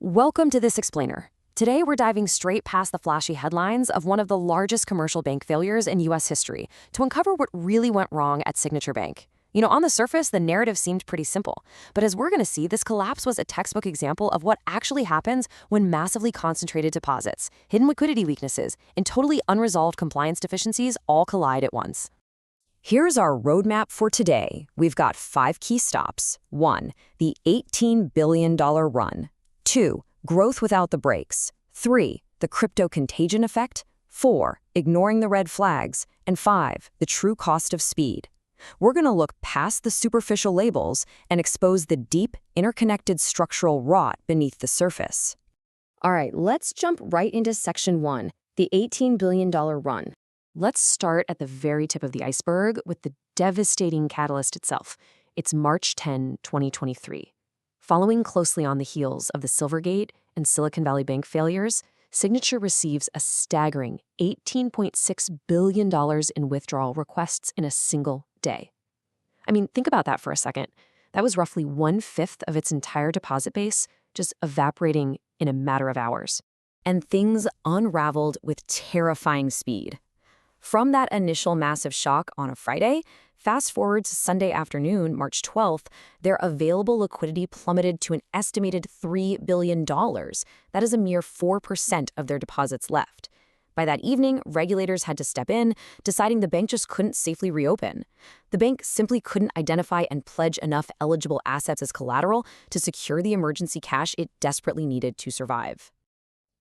Welcome to This Explainer. Today we're diving straight past the flashy headlines of one of the largest commercial bank failures in U.S. history to uncover what really went wrong at Signature Bank. On the surface, the narrative seemed pretty simple. But as we're going to see, this collapse was a textbook example of what actually happens when massively concentrated deposits, hidden liquidity weaknesses, and totally unresolved compliance deficiencies all collide at once. Here's our roadmap for today. We've got 5 key stops. 1. The $18 billion run. 2. Growth without the brakes. 3. The crypto contagion effect. 4. Ignoring the red flags. And 5. The true cost of speed. We're going to look past the superficial labels and expose the deep, interconnected structural rot beneath the surface. All right, let's jump right into Section 1, the $18 billion run. Let's start at the very tip of the iceberg with the devastating catalyst itself. It's March 10, 2023. Following closely on the heels of the Silvergate and Silicon Valley Bank failures, Signature receives a staggering $18.6 billion in withdrawal requests in a single day. I mean, think about that for a second. That was roughly 1/5 of its entire deposit base just evaporating in a matter of hours. And things unraveled with terrifying speed. From that initial massive shock on a Friday, fast forward to Sunday afternoon, March 12th, their available liquidity plummeted to an estimated $3 billion. That is a mere 4% of their deposits left. By that evening, regulators had to step in, deciding the bank just couldn't safely reopen. The bank simply couldn't identify and pledge enough eligible assets as collateral to secure the emergency cash it desperately needed to survive.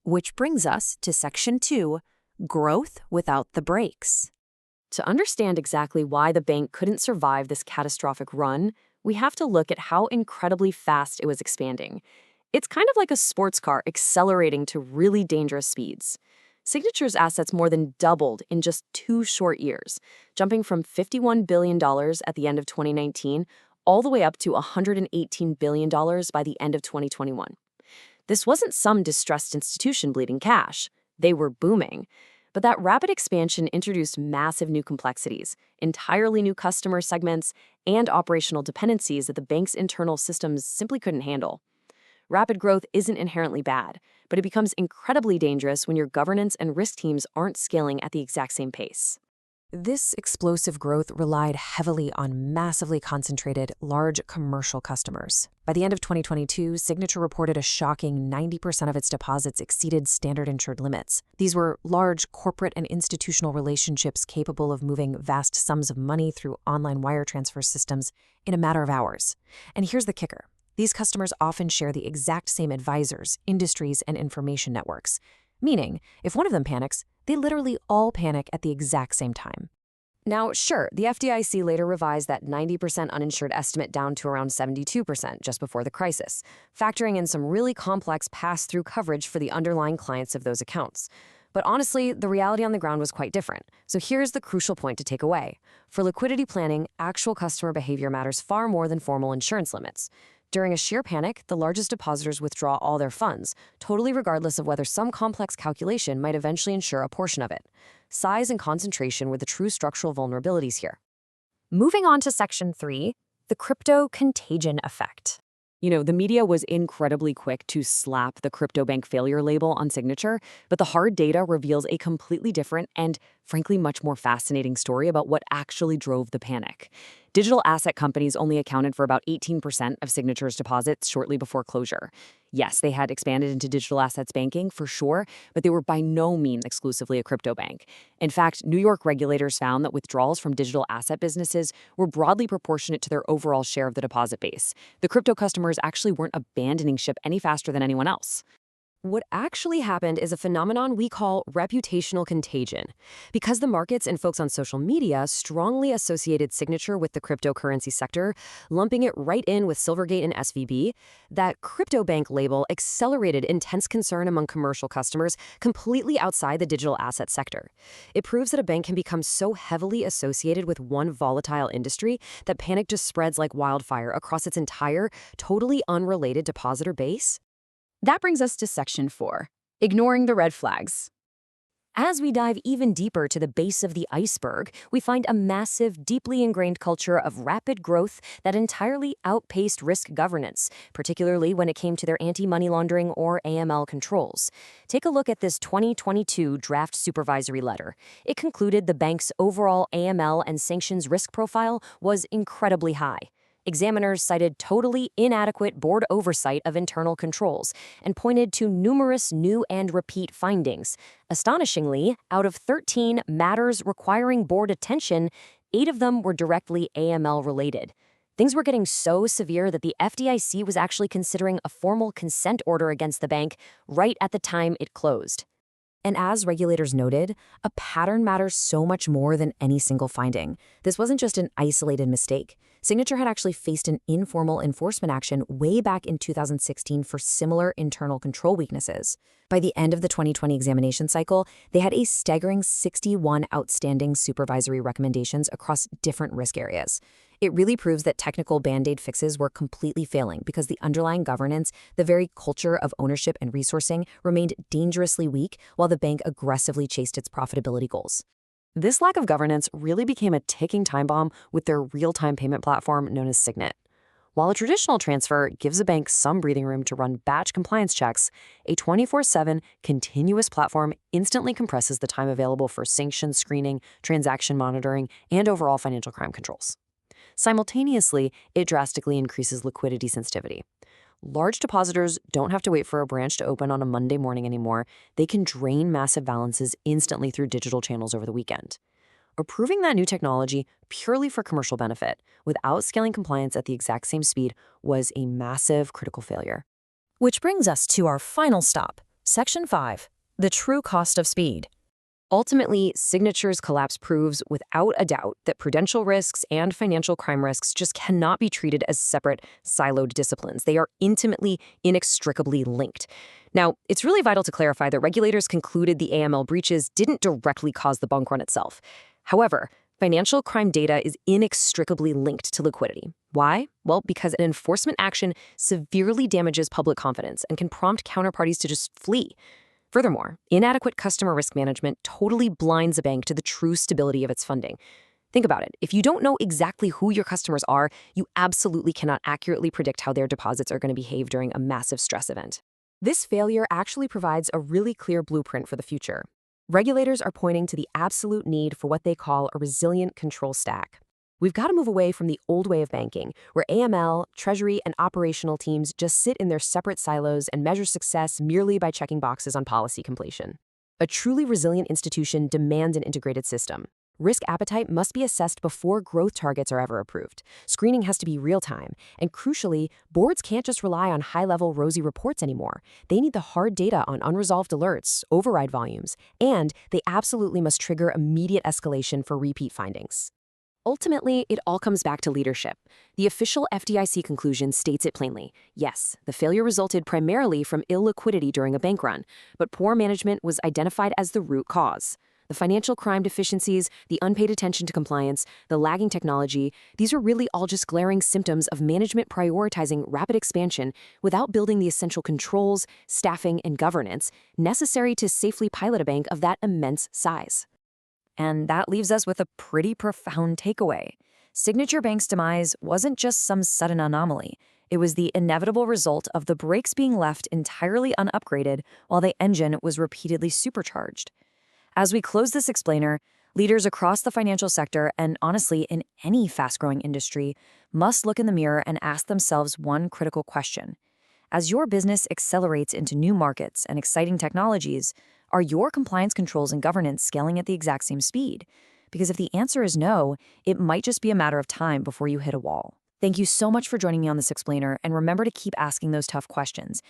Which brings us to Section 2, growth without the brakes. To understand exactly why the bank couldn't survive this catastrophic run, we have to look at how incredibly fast it was expanding. It's kind of like a sports car accelerating to really dangerous speeds. Signature's assets more than doubled in just 2 short years, jumping from $51 billion at the end of 2019 all the way up to $118 billion by the end of 2021. This wasn't some distressed institution bleeding cash. They were booming. But that rapid expansion introduced massive new complexities, entirely new customer segments, and operational dependencies that the bank's internal systems simply couldn't handle. Rapid growth isn't inherently bad, but it becomes incredibly dangerous when your governance and risk teams aren't scaling at the exact same pace. This explosive growth relied heavily on massively concentrated, large commercial customers. By the end of 2022, Signature reported a shocking 90% of its deposits exceeded standard insured limits. These were large corporate and institutional relationships capable of moving vast sums of money through online wire transfer systems in a matter of hours. And here's the kicker. These customers often share the exact same advisors, industries, and information networks. Meaning, if one of them panics, they literally all panic at the exact same time. Now, sure, the FDIC later revised that 90% uninsured estimate down to around 72% just before the crisis, factoring in some really complex pass-through coverage for the underlying clients of those accounts. But honestly, the reality on the ground was quite different. So here's the crucial point to take away. For liquidity planning, actual customer behavior matters far more than formal insurance limits. During a sheer panic, the largest depositors withdraw all their funds, totally regardless of whether some complex calculation might eventually insure a portion of it. Size and concentration were the true structural vulnerabilities here. Moving on to Section 3, the crypto contagion effect. The media was incredibly quick to slap the crypto bank failure label on Signature, but the hard data reveals a completely different and, frankly, much more fascinating story about what actually drove the panic. Digital asset companies only accounted for about 18% of Signature's deposits shortly before closure. Yes, they had expanded into digital assets banking, for sure, but they were by no means exclusively a crypto bank. In fact, New York regulators found that withdrawals from digital asset businesses were broadly proportionate to their overall share of the deposit base. The crypto customers actually weren't abandoning ship any faster than anyone else. What actually happened is a phenomenon we call reputational contagion. Because the markets and folks on social media strongly associated Signature with the cryptocurrency sector, lumping it right in with Silvergate and SVB, that crypto bank label accelerated intense concern among commercial customers completely outside the digital asset sector. It proves that a bank can become so heavily associated with one volatile industry that panic just spreads like wildfire across its entire, totally unrelated depositor base. That brings us to Section 4, ignoring the red flags. As we dive even deeper to the base of the iceberg, we find a massive, deeply ingrained culture of rapid growth that entirely outpaced risk governance, particularly when it came to their anti-money laundering or AML controls. Take a look at this 2022 draft supervisory letter. It concluded the bank's overall AML and sanctions risk profile was incredibly high. Examiners cited totally inadequate board oversight of internal controls and pointed to numerous new and repeat findings. Astonishingly, out of 13 matters requiring board attention, 8 of them were directly AML related. Things were getting so severe that the FDIC was actually considering a formal consent order against the bank right at the time it closed. And as regulators noted, a pattern matters so much more than any single finding. This wasn't just an isolated mistake. Signature had actually faced an informal enforcement action way back in 2016 for similar internal control weaknesses. By the end of the 2020 examination cycle, they had a staggering 61 outstanding supervisory recommendations across different risk areas. It really proves that technical Band-Aid fixes were completely failing because the underlying governance, the very culture of ownership and resourcing, remained dangerously weak while the bank aggressively chased its profitability goals. This lack of governance really became a ticking time bomb with their real-time payment platform known as Signet. While a traditional transfer gives a bank some breathing room to run batch compliance checks, a 24/7 continuous platform instantly compresses the time available for sanctions screening, transaction monitoring, and overall financial crime controls. Simultaneously, it drastically increases liquidity sensitivity. Large depositors don't have to wait for a branch to open on a Monday morning anymore. They can drain massive balances instantly through digital channels over the weekend. Approving that new technology purely for commercial benefit, without scaling compliance at the exact same speed, was a massive critical failure. Which brings us to our final stop, Section 5, the true cost of speed. Ultimately, Signature's collapse proves without a doubt that prudential risks and financial crime risks just cannot be treated as separate, siloed disciplines. They are intimately, inextricably linked. Now, it's really vital to clarify that regulators concluded the AML breaches didn't directly cause the bunk run itself. However, financial crime data is inextricably linked to liquidity. Why? Well, because an enforcement action severely damages public confidence and can prompt counterparties to just flee. Furthermore, inadequate customer risk management totally blinds a bank to the true stability of its funding. Think about it. If you don't know exactly who your customers are, you absolutely cannot accurately predict how their deposits are going to behave during a massive stress event. This failure actually provides a really clear blueprint for the future. Regulators are pointing to the absolute need for what they call a resilient control stack. We've got to move away from the old way of banking, where AML, Treasury, and operational teams just sit in their separate silos and measure success merely by checking boxes on policy completion. A truly resilient institution demands an integrated system. Risk appetite must be assessed before growth targets are ever approved. Screening has to be real-time. And crucially, boards can't just rely on high-level rosy reports anymore. They need the hard data on unresolved alerts, override volumes, and they absolutely must trigger immediate escalation for repeat findings. Ultimately, it all comes back to leadership. The official FDIC conclusion states it plainly. Yes, the failure resulted primarily from illiquidity during a bank run, but poor management was identified as the root cause. The financial crime deficiencies, the unpaid attention to compliance, the lagging technology, these are really all just glaring symptoms of management prioritizing rapid expansion without building the essential controls, staffing, and governance necessary to safely pilot a bank of that immense size. And that leaves us with a pretty profound takeaway. Signature Bank's demise wasn't just some sudden anomaly. It was the inevitable result of the brakes being left entirely unupgraded while the engine was repeatedly supercharged. As we close this explainer, leaders across the financial sector, and honestly in any fast-growing industry, must look in the mirror and ask themselves one critical question. As your business accelerates into new markets and exciting technologies, are your compliance controls and governance scaling at the exact same speed? Because if the answer is no, it might just be a matter of time before you hit a wall. Thank you so much for joining me on this explainer, and remember to keep asking those tough questions.